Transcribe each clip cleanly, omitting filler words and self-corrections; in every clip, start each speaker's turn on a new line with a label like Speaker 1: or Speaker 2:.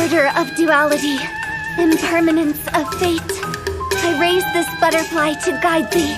Speaker 1: Order of duality, impermanence of fate. I raise this butterfly to guide thee.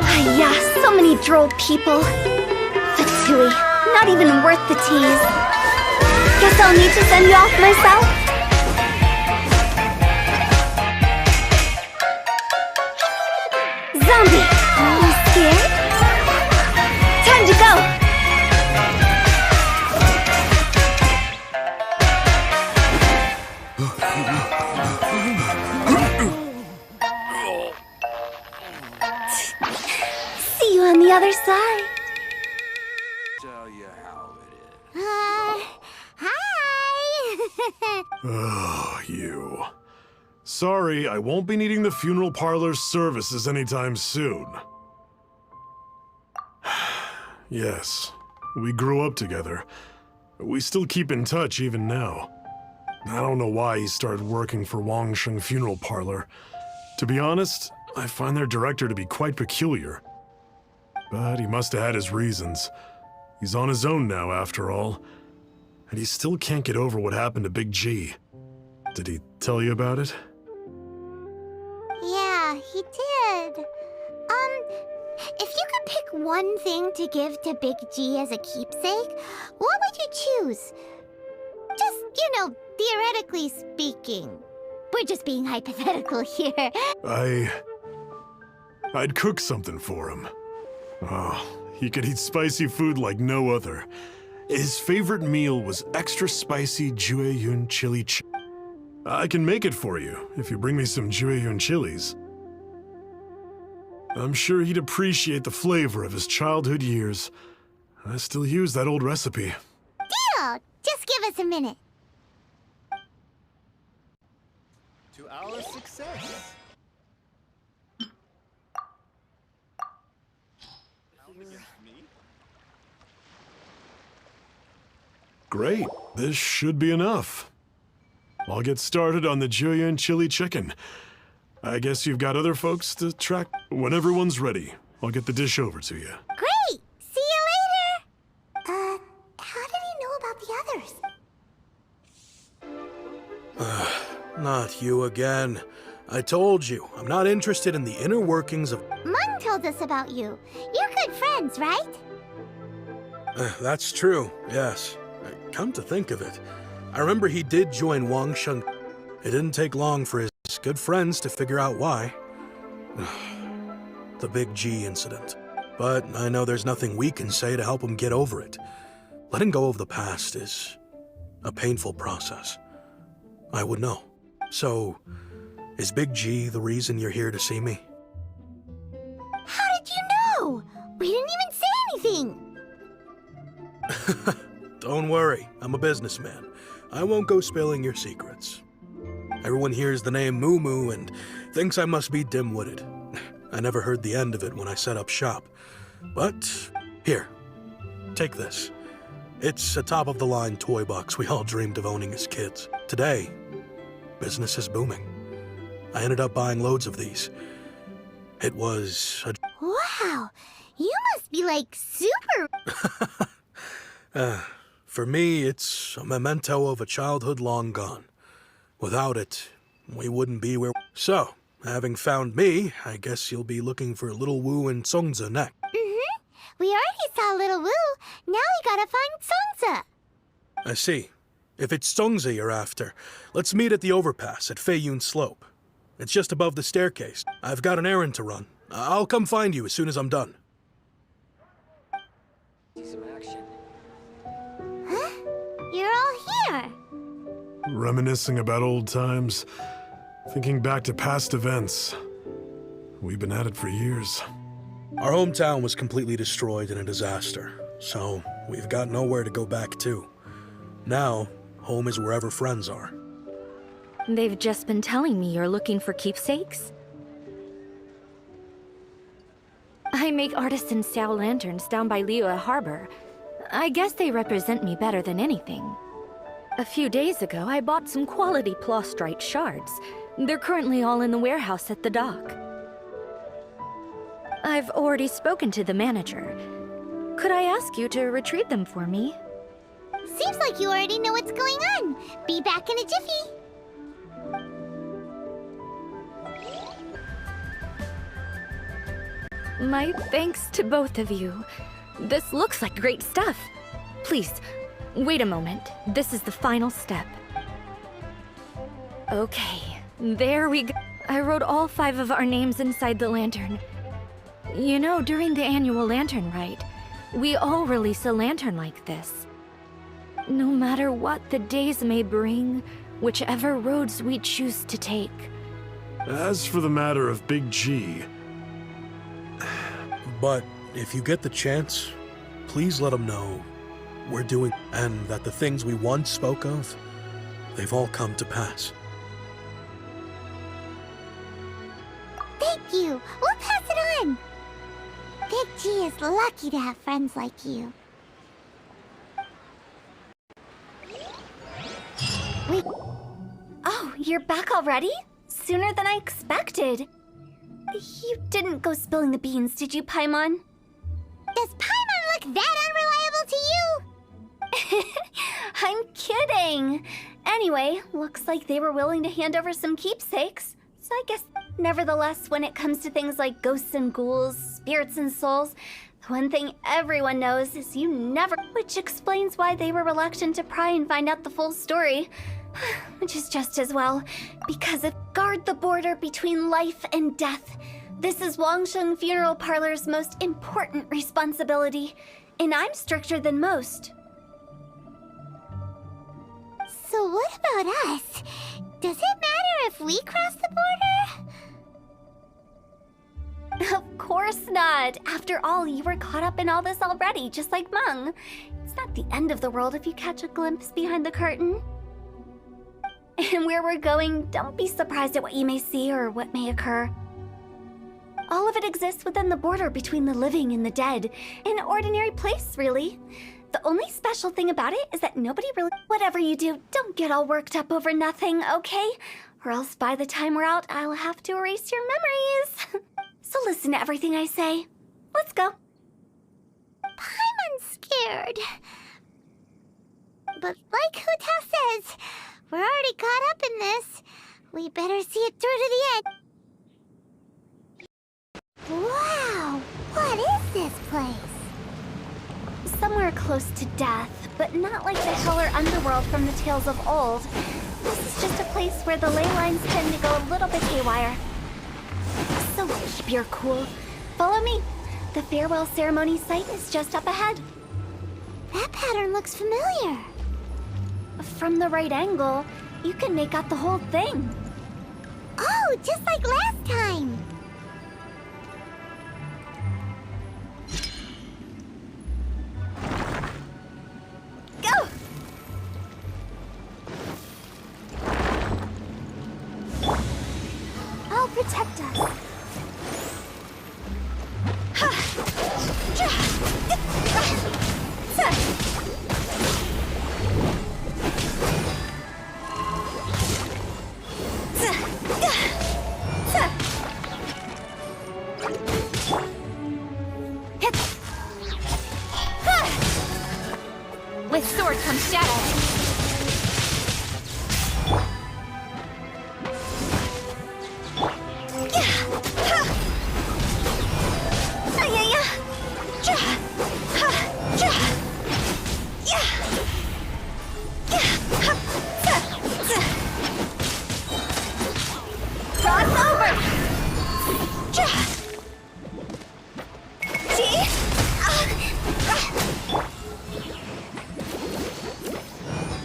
Speaker 1: Ah, yeah, so many droll people. Fatui, not even worth the tease. Guess I'll need to send you off myself. Zombie, you scared? Time to go! See you on the other side.
Speaker 2: Tell you how it is.
Speaker 3: Hi!
Speaker 4: Oh, you. Sorry, I won't be needing the funeral parlor's services anytime soon. Yes, we grew up together. We still keep in touch even now. I don't know why he started working for Wangsheng Funeral Parlor. To be honest, I find their director to be quite peculiar. But he must have had his reasons. He's on his own now, after all. And he still can't get over what happened to Big G. Did he tell you about it?
Speaker 3: Yeah, he did. If you could pick one thing to give to Big G as a keepsake, what would you choose? Just, theoretically speaking. We're just being hypothetical here.
Speaker 4: I'd cook something for him. Oh, he could eat spicy food like no other. His favorite meal was extra spicy Jueyun chili I can make it for you if you bring me some Jueyun chilies. I'm sure he'd appreciate the flavor of his childhood years. I still use that old recipe.
Speaker 3: Deal! Just give us a minute.
Speaker 2: To our success.
Speaker 4: Great, this should be enough. I'll get started on the Jueyun chili chicken. I guess you've got other folks to track. When everyone's ready, I'll get the dish over to you.
Speaker 3: Great! See you later! How did he know about the others?
Speaker 5: Not you again. I told you, I'm not interested in the inner workings of...
Speaker 3: Mung told us about you. You're good friends, right?
Speaker 5: That's true, yes. Come to think of it, I remember he did join Wangsheng. It didn't take long for his good friends to figure out why. The Big G incident. But I know there's nothing we can say to help him get over it. Letting go of the past is a painful process. I would know. So, is Big G the reason you're here to see me?
Speaker 3: How did you know? We didn't even say anything!
Speaker 5: Don't worry, I'm a businessman. I won't go spilling your secrets. Everyone hears the name Moo Moo and thinks I must be dim-witted. I never heard the end of it when I set up shop. But, here, take this. It's a top-of-the-line toy box we all dreamed of owning as kids. Today, business is booming. I ended up buying loads of these. It was a...
Speaker 3: Wow! You must be, super...
Speaker 5: For me, it's a memento of a childhood long gone. Without it, we wouldn't be where... So, having found me, I guess you'll be looking for Little Wu and Songza next.
Speaker 3: Mm-hmm. We already saw Little Wu. Now we gotta find Songza.
Speaker 5: I see. If it's Songza you're after, let's meet at the overpass at Feiyun Slope. It's just above the staircase. I've got an errand to run. I'll come find you as soon as I'm done.
Speaker 3: Huh? You're all here.
Speaker 4: Reminiscing about old times, thinking back to past events. We've been at it for years.
Speaker 5: Our hometown was completely destroyed in a disaster, so we've got nowhere to go back to. Now, home is wherever friends are.
Speaker 6: They've just been telling me you're looking for keepsakes? I make artisan Xiao lanterns down by Liyue Harbor. I guess they represent me better than anything. A few days ago, I bought some quality plastrite shards. They're currently all in the warehouse at the dock. I've already spoken to the manager. Could I ask you to retrieve them for me?
Speaker 3: Seems like you already know what's going on. Be back in a jiffy.
Speaker 6: My thanks to both of you. This looks like great stuff. Please, wait a moment. This is the final step. Okay, there we go. I wrote all 5 of our names inside the lantern. You know, during the annual lantern rite, we all release a lantern like this. No matter what the days may bring, whichever roads we choose to take.
Speaker 4: As for the matter of Big G,
Speaker 5: But if you get the chance, please let them know we're doing, and that the things we once spoke of, they've all come to pass.
Speaker 3: Thank you. We'll pass it on. Big G is lucky to have friends like you.
Speaker 1: Oh, you're back already? Sooner than I expected. You didn't go spilling the beans, did you, Paimon?
Speaker 3: Does Paimon look that unreliable to you?
Speaker 1: I'm kidding. Anyway, looks like they were willing to hand over some keepsakes. So I guess, nevertheless, when it comes to things like ghosts and ghouls, spirits and souls, the one thing everyone knows is you never... Which explains why they were reluctant to pry and find out the full story. Which is just as well, because if guard the border between life and death, this is Wangsheng Funeral Parlor's most important responsibility, and I'm stricter than most.
Speaker 3: So what about us? Does it matter if we cross the border?
Speaker 1: Of course not. After all, you were caught up in all this already, just like Meng. It's not the end of the world if you catch a glimpse behind the curtain. And where we're going, don't be surprised at what you may see or what may occur. All of it exists within the border between the living and the dead. An ordinary place, really. The only special thing about it is that nobody really... Whatever you do, don't get all worked up over nothing, okay? Or else by the time we're out, I'll have to erase your memories. So listen to everything I say. Let's go.
Speaker 3: Paimon's scared. But like Hutao says, we're already caught up in this. We better see it through to the end. Wow! What is this place?
Speaker 1: Somewhere close to death, but not like the hell or underworld from the tales of old. This is just a place where the ley lines tend to go a little bit haywire. So keep your cool. Follow me. The farewell ceremony site is just up ahead.
Speaker 3: That pattern looks familiar.
Speaker 1: From the right angle, you can make out the whole thing.
Speaker 3: Oh, just like last time.
Speaker 1: Go! I'll protect us.
Speaker 6: With sword comes shadow.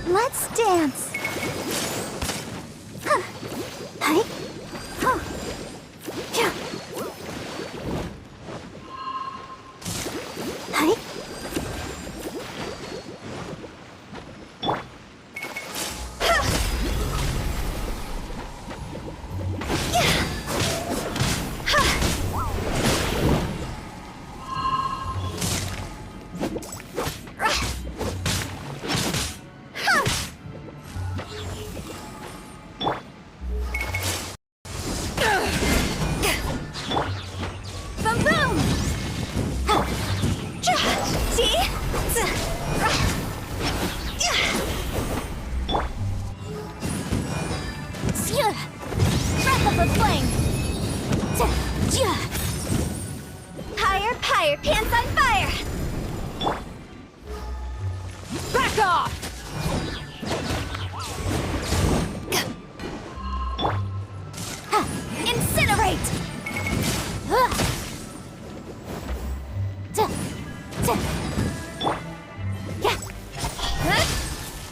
Speaker 3: Let's dance. Hi. Hi.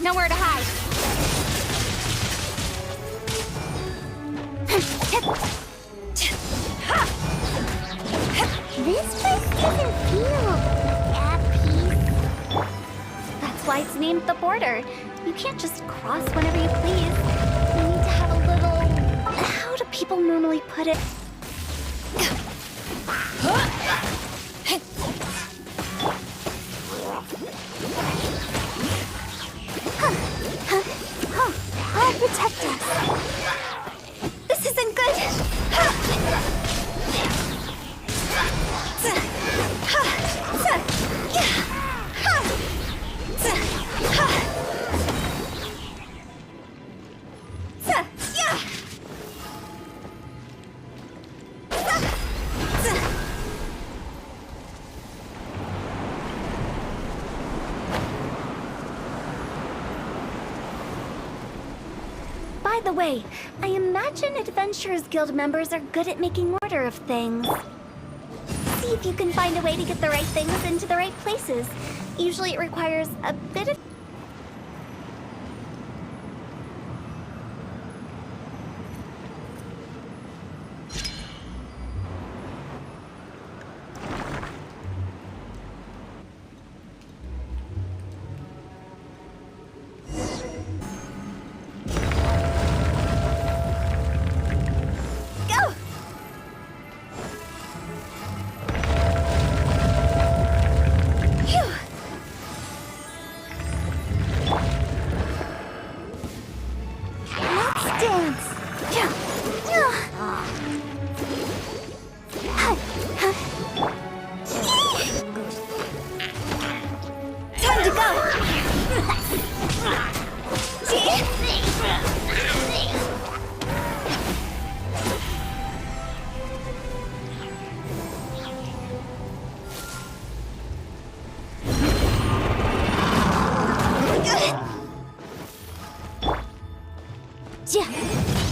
Speaker 3: Nowhere to hide. This place doesn't feel at peace.
Speaker 1: That's why it's named the border. You can't just cross whenever you please. You need to have a little... How do people normally put it?
Speaker 3: I'll protect us.
Speaker 1: This isn't good. By the way, I imagine Adventurers Guild members are good at making order of things. See if you can find a way to get the right things into the right places. Usually it requires a bit of... Go! Phew! Let's dance! Time to go!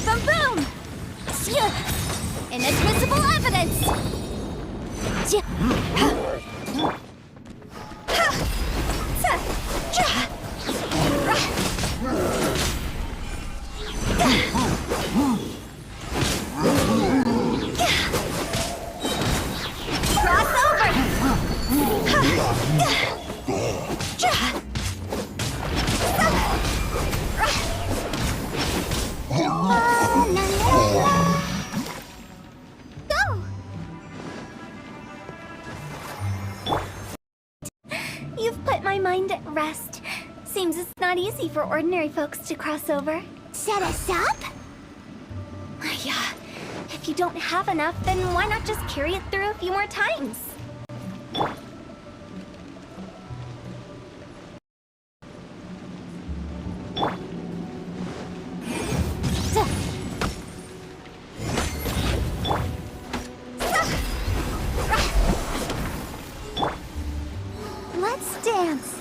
Speaker 1: Boom boom! Inadmissible evidence! Cross Go! You've put my mind at rest. Seems it's not easy for ordinary folks to cross over.
Speaker 3: Set us up?
Speaker 1: Yeah. If you don't have enough, then why not just carry it through a few more times?
Speaker 3: Let's dance.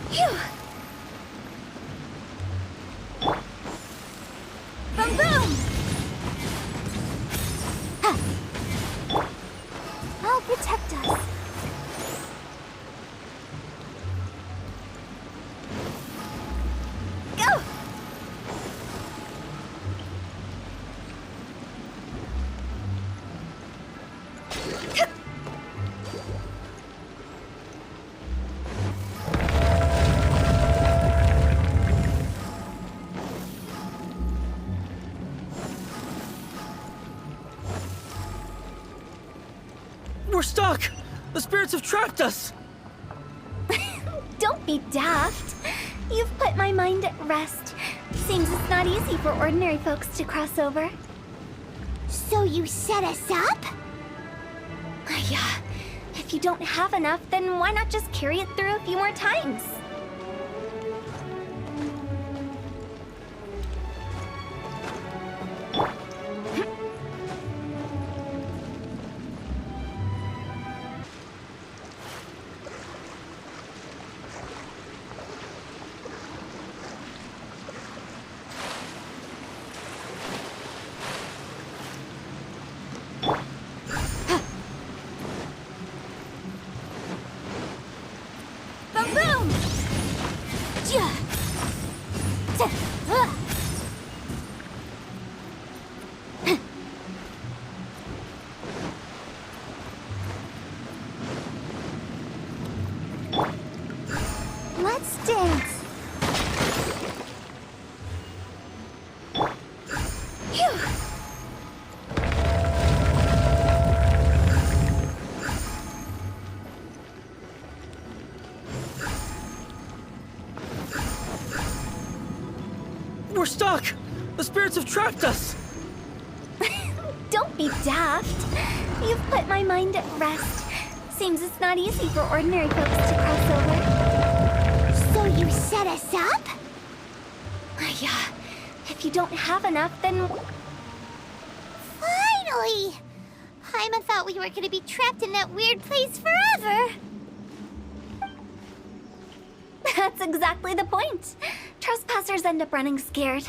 Speaker 1: Phew! Boom boom!
Speaker 3: I'll protect us.
Speaker 1: Go!
Speaker 7: We're stuck! The spirits have trapped us!
Speaker 1: Don't be daft. You've put my mind at rest. Seems it's not easy for ordinary folks to cross over.
Speaker 3: So you set us up?
Speaker 1: Yeah. If you don't have enough, then why not just carry it through a few more times?
Speaker 3: Let's dance. Phew.
Speaker 7: We're stuck! The spirits have trapped us!
Speaker 1: Don't be daft. You've put my mind at rest. Seems it's not easy for ordinary folks to cross over.
Speaker 3: So you set us up?
Speaker 1: Yeah. If you don't have enough, then...
Speaker 3: Finally! Paimon thought we were gonna be trapped in that weird place forever.
Speaker 1: That's exactly the point. Trespassers end up running scared.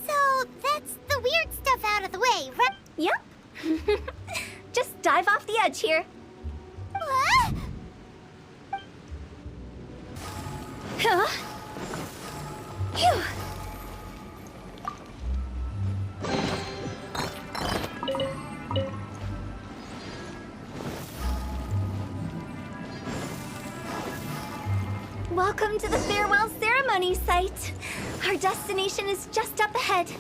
Speaker 3: So that's the weird stuff out of the way, right?
Speaker 1: Yep. Just dive off the edge here.
Speaker 3: What?
Speaker 1: Huh? Phew. Welcome to the farewell ceremony site. Our destination is just up ahead.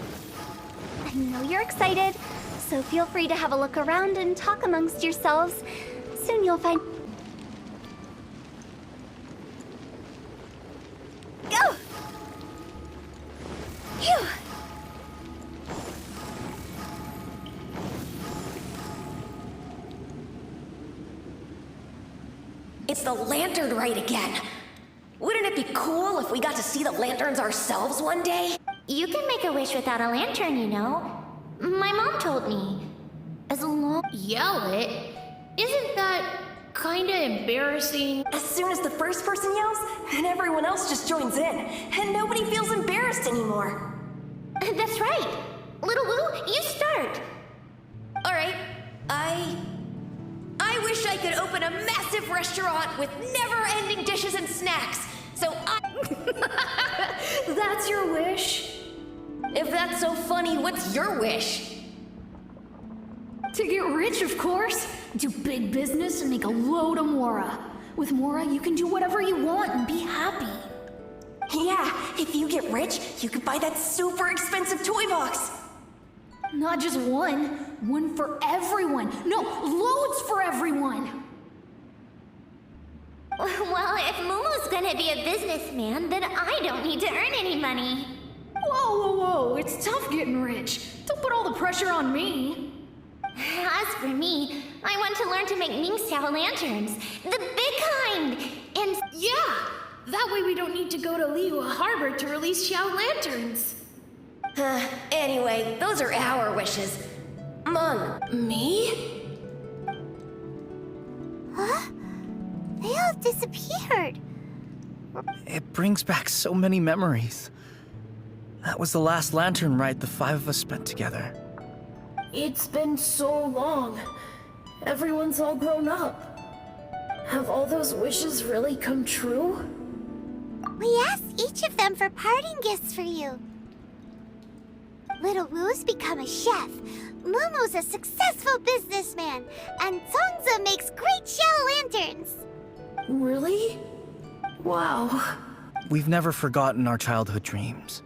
Speaker 1: I know you're excited, so feel free to have a look around and talk amongst yourselves. Soon you'll find... Go! Phew!
Speaker 8: It's the lantern rite again. Wouldn't it be cool if we got to see the lanterns ourselves one day?
Speaker 3: You can make a wish without a lantern, you know. My mom told me. As long...
Speaker 9: Yell it? Isn't that kinda embarrassing?
Speaker 8: As soon as the first person yells, and everyone else just joins in, and nobody feels embarrassed anymore.
Speaker 3: That's right. Little Woo, you start.
Speaker 8: All right, I wish I could open a massive restaurant with never-ending dishes and snacks. So
Speaker 9: That's your wish?
Speaker 8: if that's so funny, what's your wish?
Speaker 9: To get rich, of course. Do big business and make a load of Mora. With Mora, you can do whatever you want and be happy.
Speaker 8: Yeah, if you get rich, you could buy that super expensive toy box.
Speaker 9: Not just one. One for everyone. No, loads for everyone.
Speaker 3: Well, if Momo's gonna be a businessman, then I don't need to earn any money.
Speaker 9: Whoa, whoa, whoa. It's tough getting rich. Don't put all the pressure on me.
Speaker 3: As for me, I want to learn to make Mingxiao lanterns. The big kind! And
Speaker 9: Yeah! That way we don't need to go to Liyue Harbor to release Xiao lanterns.
Speaker 8: Anyway, those are our wishes. Mung, me?
Speaker 3: Huh? They all disappeared.
Speaker 7: It brings back so many memories. That was the last lantern ride the five of us spent together.
Speaker 9: It's been so long. Everyone's all grown up. Have all those wishes really come true?
Speaker 3: We asked each of them for parting gifts for you. Little Woo's become a chef. Momo's a successful businessman. And Zongza makes great shell lanterns.
Speaker 9: Really? Wow.
Speaker 7: We've never forgotten our childhood dreams.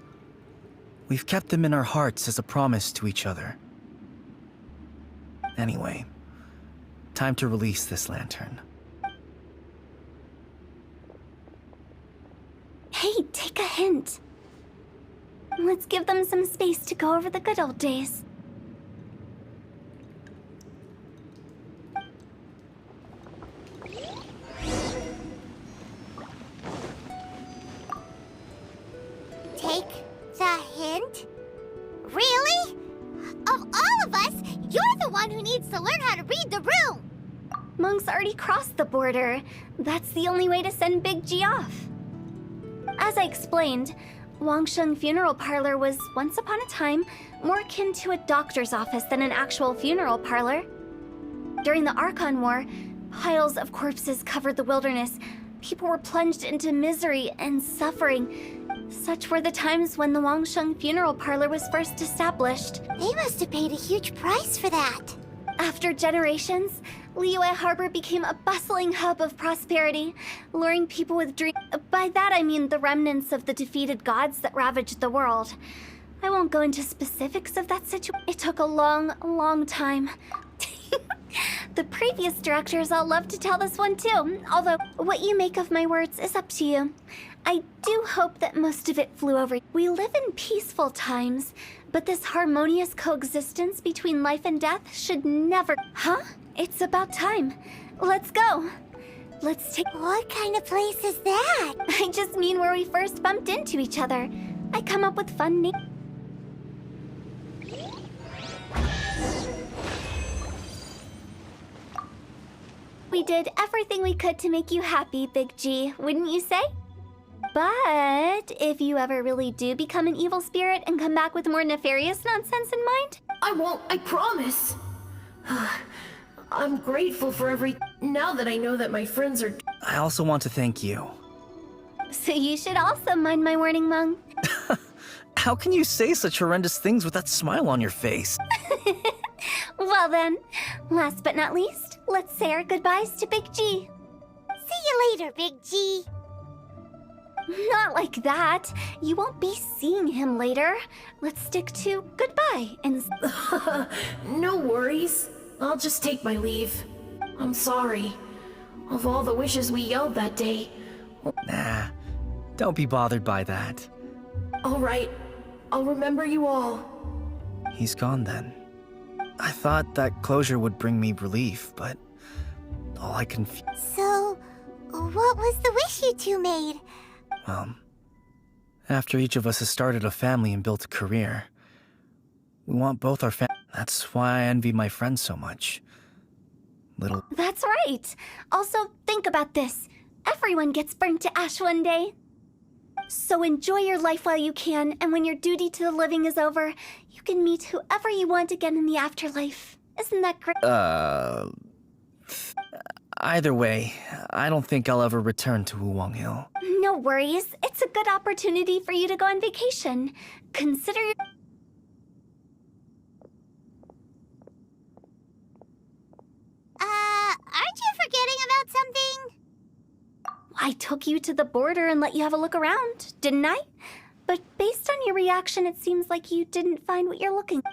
Speaker 7: We've kept them in our hearts as a promise to each other. Anyway, time to release this lantern.
Speaker 1: Hey, take a hint. Let's give them some space to go over the good old days.
Speaker 3: Take the hint? Really? Of all of us, you're the one who needs to learn how to read the room.
Speaker 1: Monk's already crossed the border. That's the only way to send Big G off. As I explained, Wangsheng Funeral Parlor was once upon a time more akin to a doctor's office than an actual funeral parlor. During the Archon War, piles of corpses covered the wilderness. People were plunged into misery and suffering. Such were the times when the Wangsheng Funeral Parlor was first established.
Speaker 3: They must have paid a huge price for that.
Speaker 1: After generations, Liyue Harbor became a bustling hub of prosperity, luring people with dreams. By that I mean the remnants of the defeated gods that ravaged the world. I won't go into specifics of that situation. It took a long time. The previous directors all love to tell this one too, although what you make of my words is up to you. I do hope that most of it flew over. We live in peaceful times, but this harmonious coexistence between life and death should never... Huh? It's about time. Let's go. Let's take...
Speaker 3: What kind of place is that?
Speaker 1: I just mean where we first bumped into each other. I come up with fun names. We did everything we could to make you happy, Big G, wouldn't you say? But if you ever really do become an evil spirit and come back with more nefarious nonsense in mind...
Speaker 9: I won't, I promise. I'm grateful for now that I know that my friends are...
Speaker 7: I also want to thank you.
Speaker 1: So you should also mind my warning, Meng.
Speaker 7: How can you say such horrendous things with that smile on your face?
Speaker 1: Well then, last but not least, let's say our goodbyes to Big G.
Speaker 3: See you later, Big G.
Speaker 1: Not like that. You won't be seeing him later. Let's stick to goodbye and...
Speaker 9: No worries. I'll just take my leave. I'm sorry. Of all the wishes we yelled that day.
Speaker 7: Nah, don't be bothered by that.
Speaker 9: All right. I'll remember you all.
Speaker 7: He's gone then. I thought that closure would bring me relief, but all I can...
Speaker 3: So, what was the wish you two made?
Speaker 7: Well, after each of us has started a family and built a career, we want both our That's why I envy my friends so much.
Speaker 1: That's right. Also, think about this. Everyone gets burnt to ash one day. So enjoy your life while you can, and when your duty to the living is over, you can meet whoever you want again in the afterlife. Isn't that great?
Speaker 7: Either way, I don't think I'll ever return to Wuwang Hill.
Speaker 1: No worries. It's a good opportunity for you to go on vacation. Consider your...
Speaker 3: Aren't you forgetting about something?
Speaker 1: I took you to the border and let you have a look around, didn't I? But based on your reaction, it seems like you didn't find what you're looking for.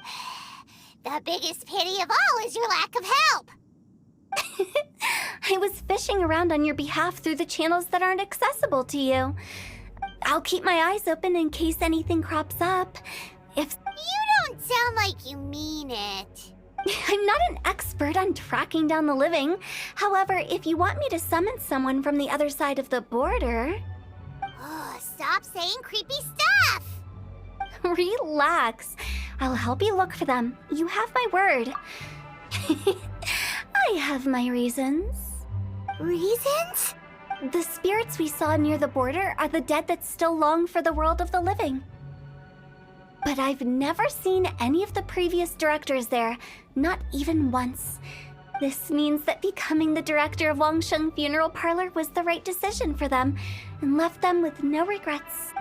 Speaker 3: The biggest pity of all is your lack of help.
Speaker 1: I was fishing around on your behalf through the channels that aren't accessible to you. I'll keep my eyes open in case anything crops up. If...
Speaker 3: You don't sound like you mean it.
Speaker 1: I'm not an expert on tracking down the living. However, if you want me to summon someone from the other side of the border...
Speaker 3: Oh, stop saying creepy stuff!
Speaker 1: Relax. I'll help you look for them. You have my word. I have my reasons.
Speaker 3: Reasons?
Speaker 1: The spirits we saw near the border are the dead that still long for the world of the living. But I've never seen any of the previous directors there, not even once. This means that becoming the director of Wangsheng Funeral Parlor was the right decision for them, and left them with no regrets.